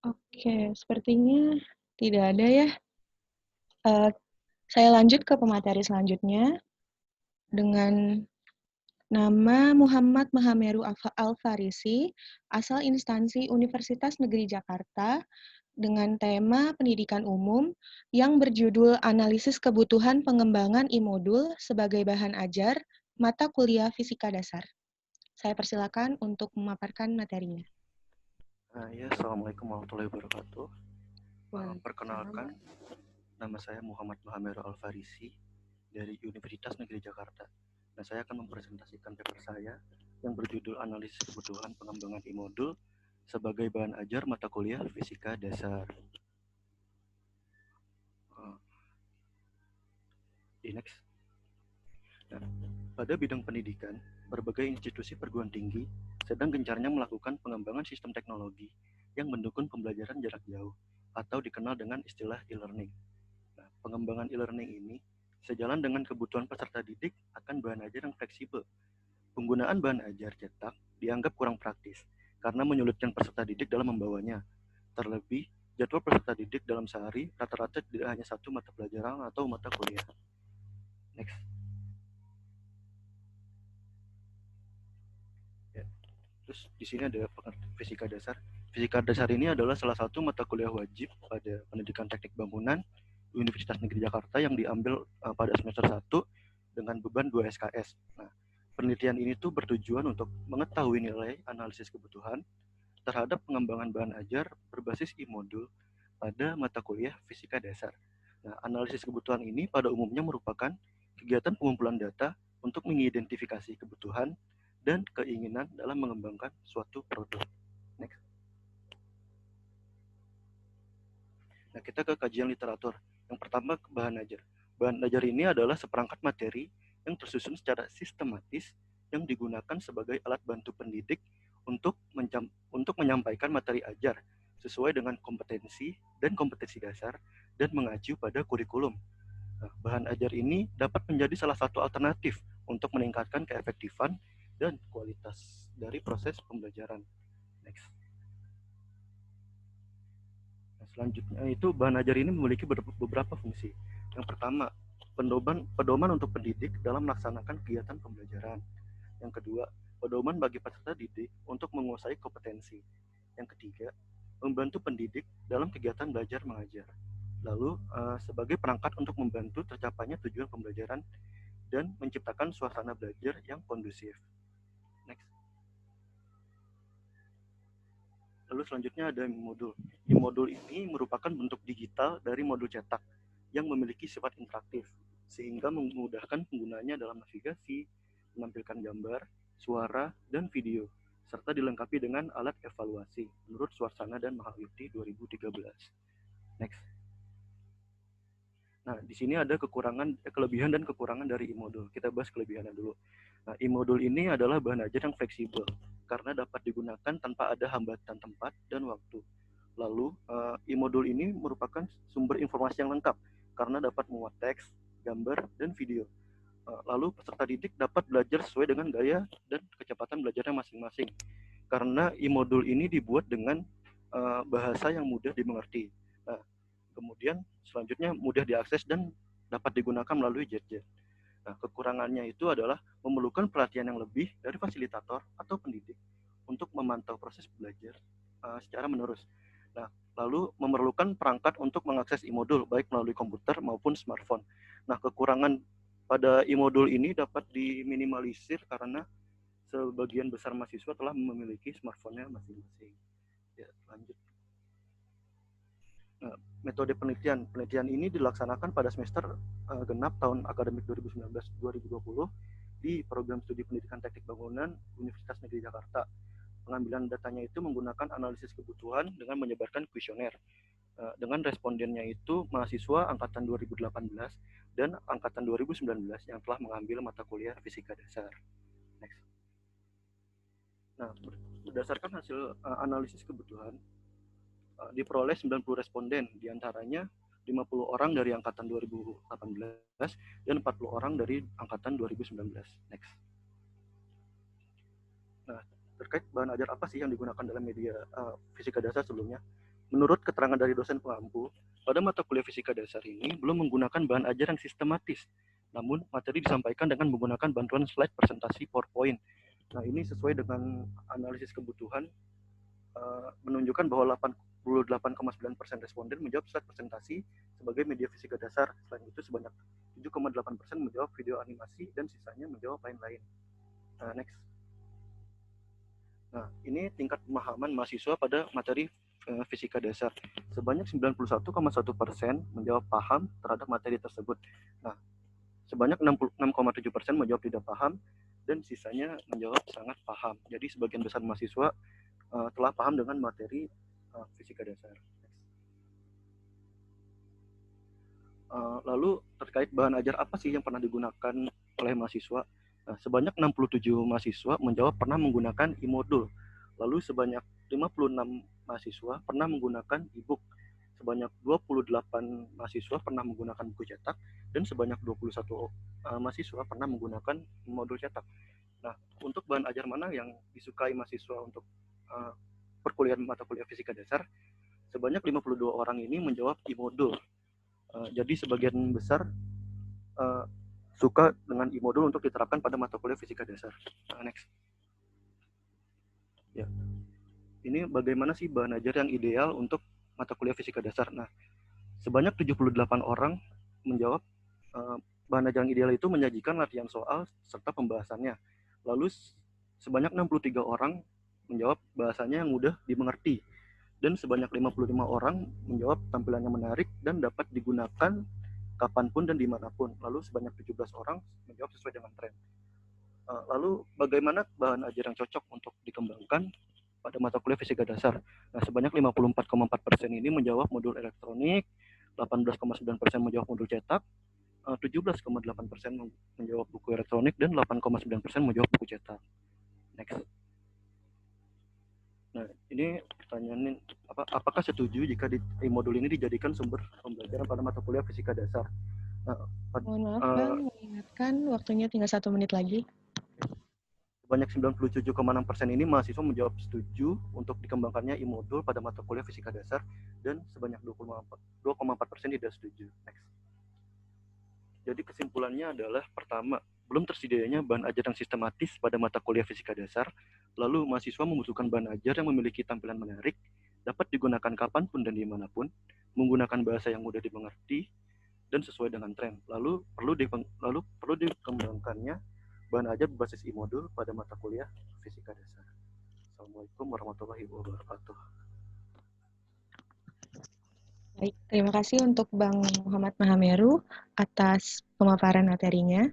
Oke, sepertinya tidak ada ya. Eh, saya lanjut ke pemateri selanjutnya dengan nama Muhammad Mahameru Al-Farisi, asal instansi Universitas Negeri Jakarta, dengan tema pendidikan umum yang berjudul Analisis Kebutuhan Pengembangan I-Modul sebagai bahan ajar mata kuliah fisika dasar. Saya persilakan untuk memaparkan materinya. Ya, Assalamualaikum warahmatullahi wabarakatuh. Perkenalkan, nama saya Muhammad Mahameru Al-Farisi dari Universitas Negeri Jakarta. Nah, saya akan mempresentasikan paper saya yang berjudul Analisis Kebutuhan Pengembangan I-Modul sebagai bahan ajar mata kuliah fisika dasar. Next. Nah, pada bidang pendidikan, berbagai institusi perguruan tinggi sedang gencarnya melakukan pengembangan sistem teknologi yang mendukung pembelajaran jarak jauh atau dikenal dengan istilah e-learning. Nah, pengembangan e-learning ini sejalan dengan kebutuhan peserta didik akan bahan ajar yang fleksibel. Penggunaan bahan ajar cetak dianggap kurang praktis karena menyulitkan peserta didik dalam membawanya. Terlebih, jadwal peserta didik dalam sehari rata-rata tidak hanya satu mata pelajaran atau mata kuliah. Next. Ya. Terus di sini ada fisika dasar. Fisika dasar ini adalah salah satu mata kuliah wajib pada pendidikan teknik bangunan Universitas Negeri Jakarta yang diambil pada semester 1 dengan beban 2 SKS. Nah, penelitian ini tuh bertujuan untuk mengetahui nilai analisis kebutuhan terhadap pengembangan bahan ajar berbasis I-modul pada mata kuliah fisika dasar. Nah, analisis kebutuhan ini pada umumnya merupakan kegiatan pengumpulan data untuk mengidentifikasi kebutuhan dan keinginan dalam mengembangkan suatu produk. Next. Nah, kita ke kajian literatur. Yang pertama, bahan ajar. Bahan ajar ini adalah seperangkat materi yang tersusun secara sistematis yang digunakan sebagai alat bantu pendidik untuk menyampaikan materi ajar sesuai dengan kompetensi dan kompetensi dasar dan mengacu pada kurikulum. Nah, bahan ajar ini dapat menjadi salah satu alternatif untuk meningkatkan keefektifan dan kualitas dari proses pembelajaran. Next. Nah, selanjutnya itu bahan ajar ini memiliki beberapa fungsi. Yang pertama, pedoman untuk pendidik dalam melaksanakan kegiatan pembelajaran. Yang kedua, pedoman bagi peserta didik untuk menguasai kompetensi. Yang ketiga, membantu pendidik dalam kegiatan belajar mengajar. Lalu, sebagai perangkat untuk membantu tercapainya tujuan pembelajaran dan menciptakan suasana belajar yang kondusif. Next. Lalu selanjutnya ada modul. Modul ini merupakan bentuk digital dari modul cetak yang memiliki sifat interaktif sehingga memudahkan penggunanya dalam navigasi, menampilkan gambar, suara, dan video serta dilengkapi dengan alat evaluasi menurut Suasana dan Mahayuti 2013. Next. Nah, di sini ada kelebihan dan kekurangan dari e-modul. Kita bahas kelebihannya dulu. Nah, e-modul ini adalah bahan ajar yang fleksibel karena dapat digunakan tanpa ada hambatan tempat dan waktu. Lalu, e-modul ini merupakan sumber informasi yang lengkap karena dapat memuat teks, gambar, dan video. Lalu, peserta didik dapat belajar sesuai dengan gaya dan kecepatan belajarnya masing-masing. Karena e-modul ini dibuat dengan bahasa yang mudah dimengerti. Nah, kemudian selanjutnya mudah diakses dan dapat digunakan melalui gadget. Nah, kekurangannya itu adalah memerlukan perhatian yang lebih dari fasilitator atau pendidik untuk memantau proses belajar secara menerus. Nah, lalu memerlukan perangkat untuk mengakses e-modul baik melalui komputer maupun smartphone. Nah, kekurangan pada e-modul ini dapat diminimalisir karena sebagian besar mahasiswa telah memiliki smartphone-nya masing-masing. Ya, lanjut. Nah, metode penelitian. Penelitian ini dilaksanakan pada semester genap tahun akademik 2019-2020 di program studi pendidikan teknik bangunan Universitas Negeri Jakarta. Pengambilan datanya itu menggunakan analisis kebutuhan dengan menyebarkan kuesioner. Dengan respondennya itu mahasiswa angkatan 2018 dan angkatan 2019 yang telah mengambil mata kuliah fisika dasar. Next. Nah, berdasarkan hasil analisis kebutuhan, diperoleh 90 responden, diantaranya 50 orang dari angkatan 2018 dan 40 orang dari angkatan 2019. Next. Nah, terkait bahan ajar apa sih yang digunakan dalam media fisika dasar sebelumnya? menurut keterangan dari dosen pengampu, pada mata kuliah fisika dasar ini belum menggunakan bahan ajar yang sistematis, namun materi disampaikan dengan menggunakan bantuan slide presentasi PowerPoint. Nah, ini sesuai dengan analisis kebutuhan, menunjukkan bahwa 88,9% responden menjawab slide presentasi sebagai media fisika dasar. Selain itu, sebanyak 7,8% menjawab video animasi dan sisanya menjawab lain-lain. Next. Nah, ini tingkat pemahaman mahasiswa pada materi fisika dasar. Sebanyak 91,1% menjawab paham terhadap materi tersebut. Nah, sebanyak 66,7% menjawab tidak paham dan sisanya menjawab sangat paham. Jadi sebagian besar mahasiswa telah paham dengan materi fisika dasar. Lalu terkait bahan ajar apa sih yang pernah digunakan oleh mahasiswa? Nah, sebanyak 67 mahasiswa menjawab pernah menggunakan e-modul. Lalu sebanyak 56 mahasiswa pernah menggunakan e-book. Sebanyak 28 mahasiswa pernah menggunakan buku cetak dan sebanyak 21 mahasiswa pernah menggunakan modul cetak. Nah, untuk bahan ajar mana yang disukai mahasiswa untuk perkuliahan mata kuliah fisika dasar? Sebanyak 52 orang ini menjawab e-modul. Jadi sebagian besar suka dengan e-modul untuk diterapkan pada mata kuliah fisika dasar. Next. Ya. Ini bagaimana sih bahan ajar yang ideal untuk mata kuliah fisika dasar? Nah, sebanyak 78 orang menjawab bahan ajar yang ideal itu menyajikan latihan soal serta pembahasannya. Lalu sebanyak 63 orang menjawab bahasanya yang mudah dimengerti. Dan sebanyak 55 orang menjawab tampilannya menarik dan dapat digunakan kapanpun dan dimanapun. Lalu sebanyak 17 orang menjawab sesuai dengan tren. Lalu bagaimana bahan ajar yang cocok untuk dikembangkan pada mata kuliah fisika dasar? Nah, sebanyak 54,4% ini menjawab modul elektronik, 18,9% menjawab modul cetak, 17,8% menjawab buku elektronik, dan 8,9% menjawab buku cetak. Next. Nah, ini pertanyaannya, apakah setuju jika di modul ini dijadikan sumber pembelajaran pada mata kuliah fisika dasar? Mohon maaf, Bang, mengingatkan waktunya tinggal 1 menit lagi. Sebanyak 97,6% ini mahasiswa menjawab setuju untuk dikembangkannya e-modul pada mata kuliah fisika dasar dan sebanyak 2,4% tidak setuju. Next. Jadi kesimpulannya adalah pertama, belum tersedianya bahan ajar yang sistematis pada mata kuliah fisika dasar, lalu mahasiswa membutuhkan bahan ajar yang memiliki tampilan menarik, dapat digunakan kapanpun dan dimanapun, menggunakan bahasa yang mudah dimengerti, dan sesuai dengan tren. Lalu perlu dikembangkannya bahan ajar berbasis e-modul pada mata kuliah fisika dasar. Assalamualaikum warahmatullahi wabarakatuh. Baik, terima kasih untuk Bang Muhammad Mahameru atas pemaparan materinya.